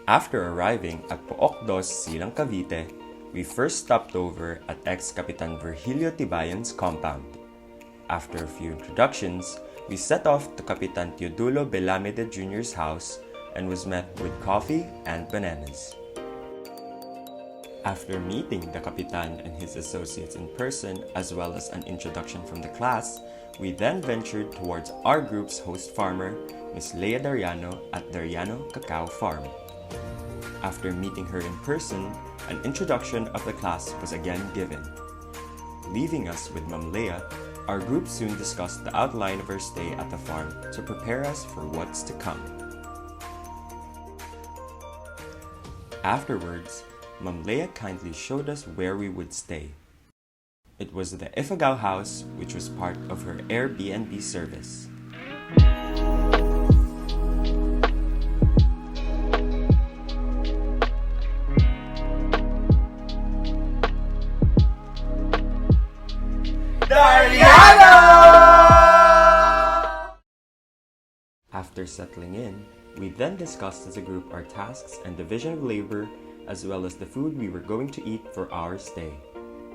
After arriving at Pook Dos, Silang Cavite, we first stopped over at ex-Kapitan Virgilio Tibayan's compound. After a few introductions, we set off to Kapitan Teodulo Belamide Jr.'s house and was met with coffee and bananas. After meeting the Kapitan and his associates in person as well as an introduction from the class, we then ventured towards our group's host farmer, Miss Lea Dariano at Dariano Cacao Farm. After meeting her in person, an introduction of the class was again given. Leaving us with Ma'am Lea, our group soon discussed the outline of our stay at the farm to prepare us for what's to come. Afterwards, Ma'am Lea kindly showed us where we would stay. It was the Ifugao house, which was part of her Airbnb service. Dariano! After settling in, we then discussed as a group our tasks and division of labor, as well as the food we were going to eat for our stay.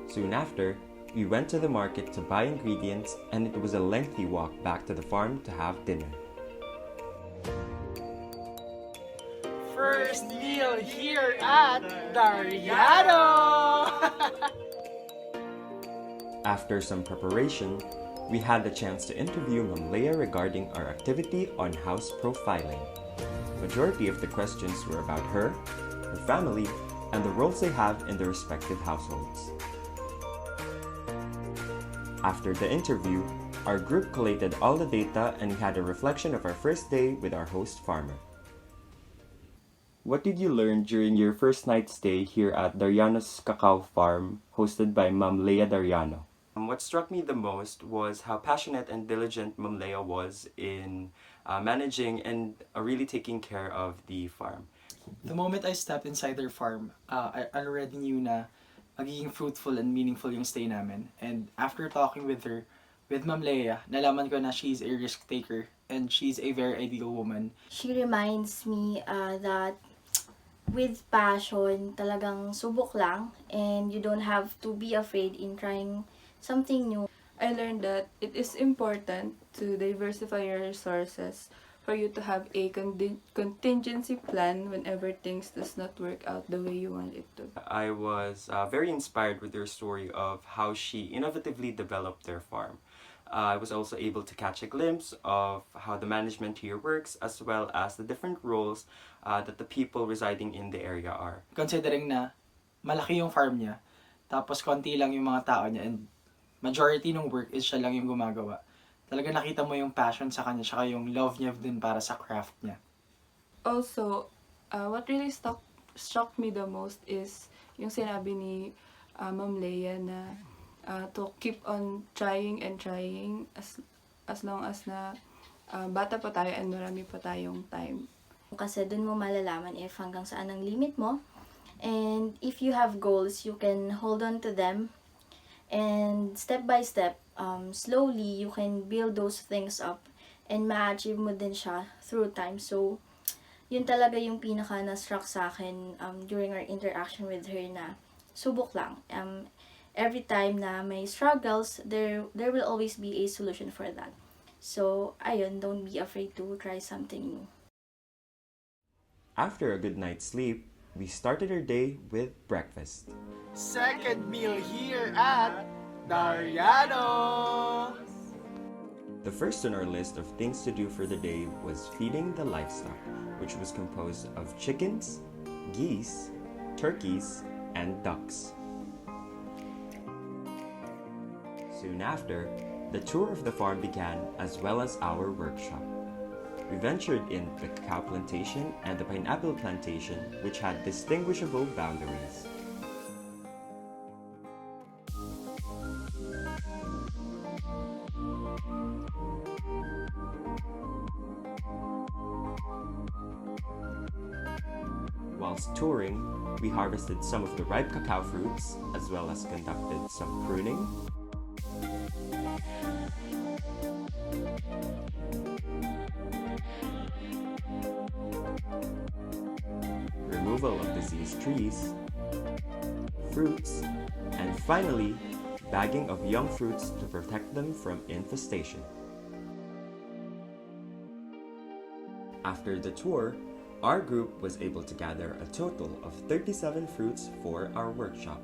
Soon after, we went to the market to buy ingredients, and it was a lengthy walk back to the farm to have dinner. First meal here at Dariano! After some preparation, we had the chance to interview Ma'am Lea regarding our activity on house profiling. Majority of the questions were about her family, and the roles they have in their respective households. After the interview, our group collated all the data and we had a reflection of our first day with our host farmer. What did you learn during your first night stay here at Dariano's Cacao Farm, hosted by Ma'am Lea Dariano? What struck me the most was how passionate and diligent Ma'am Lea was in managing and really taking care of the farm. The moment I stepped inside their farm, I already knew na magiging fruitful and meaningful yung stay namin. And after talking with her, with Ma'am Lea, nalaman ko na she's a risk taker and she's a very ideal woman. She reminds me that with passion, talagang subok lang and you don't have to be afraid in trying something new. I learned that it is important to diversify your resources for you to have a contingency plan whenever things does not work out the way you want it to. I was very inspired with their story of how she innovatively developed their farm. I was also able to catch a glimpse of how the management here works, as well as the different roles that the people residing in the area are. Considering na malaki yung farm niya, tapos konti lang yung mga tao niya, and majority ng work is siya lang yung gumagawa. Talaga nakita mo yung passion sa kanya, tsaka yung love niya din para sa craft niya. Also, what really struck me the most is yung sinabi ni Ma'am Lea na to keep on trying and trying as long as na bata pa tayo and marami pa tayong time. Kasi dun mo malalaman if hanggang saan ang limit mo. And if you have goals, you can hold on to them. And step by step, slowly, you can build those things up and ma-achieve mo din siya through time. So, yun talaga yung pinaka na-struck sa akin during our interaction with her na subok lang. Every time na may struggles, there will always be a solution for that. So, ayun, don't be afraid to try something new. After a good night's sleep, we started our day with breakfast. Second meal here at Dariano! The first on our list of things to do for the day was feeding the livestock, which was composed of chickens, geese, turkeys, and ducks. Soon after, the tour of the farm began, as well as our workshop. We ventured in the cacao plantation and the pineapple plantation, which had distinguishable boundaries. Whilst touring, we harvested some of the ripe cacao fruits, as well as conducted some pruning, removal of diseased trees, fruits, and finally, bagging of young fruits to protect them from infestation. After the tour, our group was able to gather a total of 37 fruits for our workshop.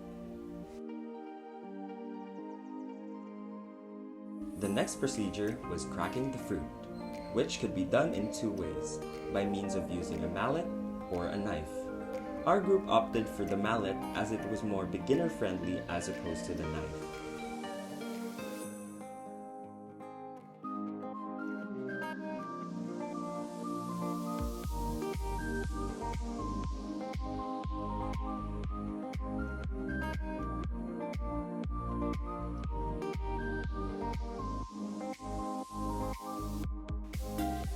The next procedure was cracking the fruit, which could be done in two ways, by means of using a mallet or a knife. Our group opted for the mallet as it was more beginner-friendly as opposed to the knife.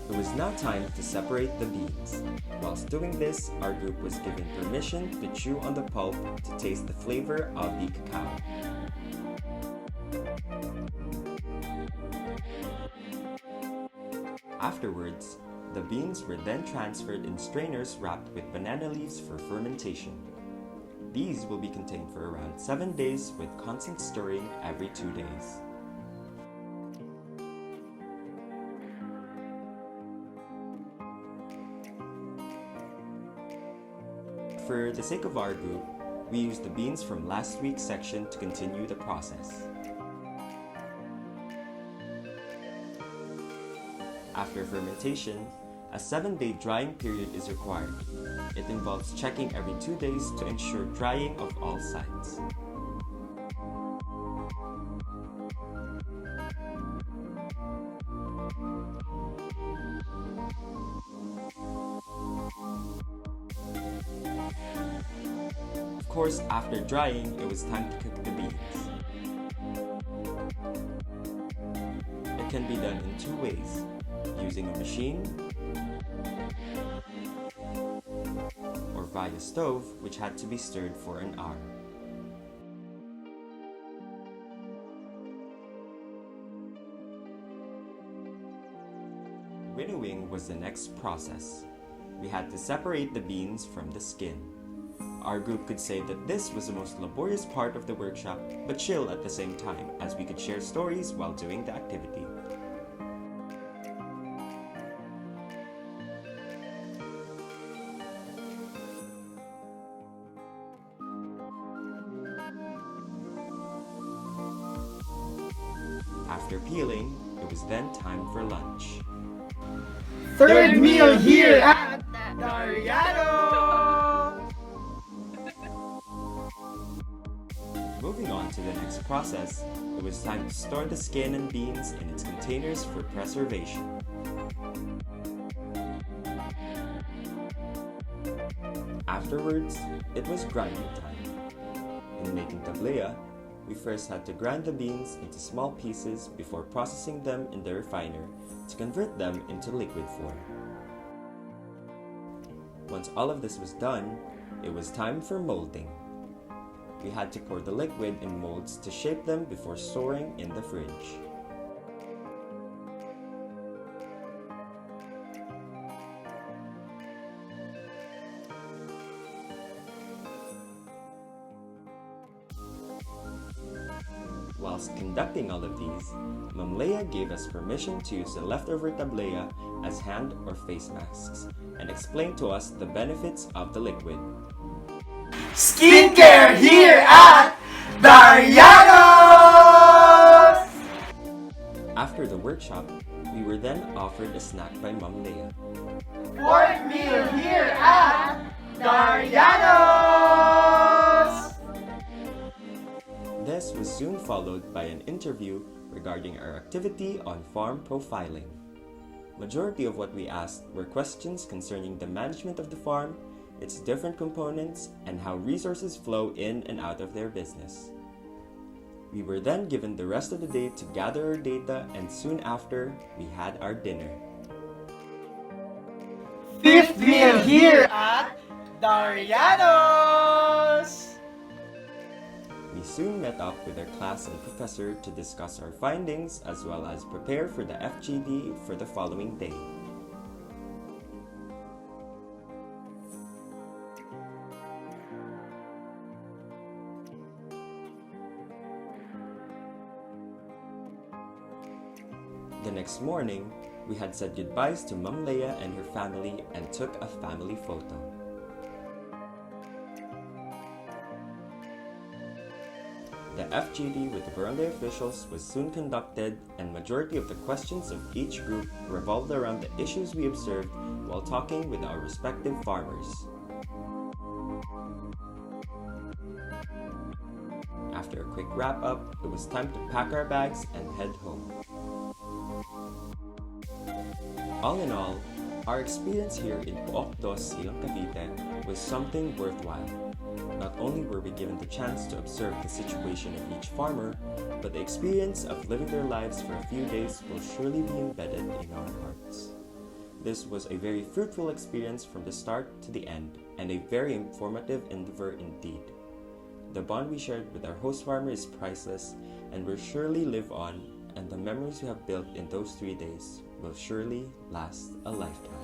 It was now time to separate the beans. Whilst doing this, our group was given permission to chew on the pulp to taste the flavor of the cacao. Afterwards, the beans were then transferred in strainers wrapped with banana leaves for fermentation. These will be contained for around 7 days with constant stirring every 2 days. For the sake of our group, we used the beans from last week's section to continue the process. After fermentation, a 7-day drying period is required. It involves checking every 2 days to ensure drying of all sides. Of course, after drying, it was time to cook the beans. It can be done in 2 ways, using a machine or via stove, which had to be stirred for an hour. Winnowing was the next process. We had to separate the beans from the skin. Our group could say that this was the most laborious part of the workshop, but chill at the same time, as we could share stories while doing the activity. After peeling, it was then time for lunch. Third meal here at Dariano! Moving on to the next process, it was time to store the skin and beans in its containers for preservation. Afterwards, it was grinding time. In making tablea, we first had to grind the beans into small pieces before processing them in the refiner to convert them into liquid form. Once all of this was done, it was time for molding. We had to pour the liquid in molds to shape them before storing in the fridge. Whilst conducting all of these, Ma'am Leia gave us permission to use the leftover tablea as hand or face masks and explained to us the benefits of the liquid. Skincare here at Dariano! After the workshop, we were then offered a snack by Ma'am Leia. Fourth meal here at Dariano's! This was soon followed by an interview regarding our activity on farm profiling. Majority of what we asked were questions concerning the management of the farm, its different components, and how resources flow in and out of their business. We were then given the rest of the day to gather our data, and soon after, we had our dinner. Fifth meal here at Dariano's! We soon met up with our class and professor to discuss our findings as well as prepare for the FGD for the following day. The next morning, we had said goodbyes to Ma'am Leia and her family and took a family photo. The FGD with the barangay officials was soon conducted, and majority of the questions of each group revolved around the issues we observed while talking with our respective farmers. After a quick wrap-up, it was time to pack our bags and head home. All in all, our experience here in Pook Dos, Silang Cavite was something worthwhile. Not only were we given the chance to observe the situation of each farmer, but the experience of living their lives for a few days will surely be embedded in our hearts. This was a very fruitful experience from the start to the end, and a very informative endeavor indeed. The bond we shared with our host farmer is priceless and will surely live on, and the memories we have built in those 3 days will surely last a lifetime.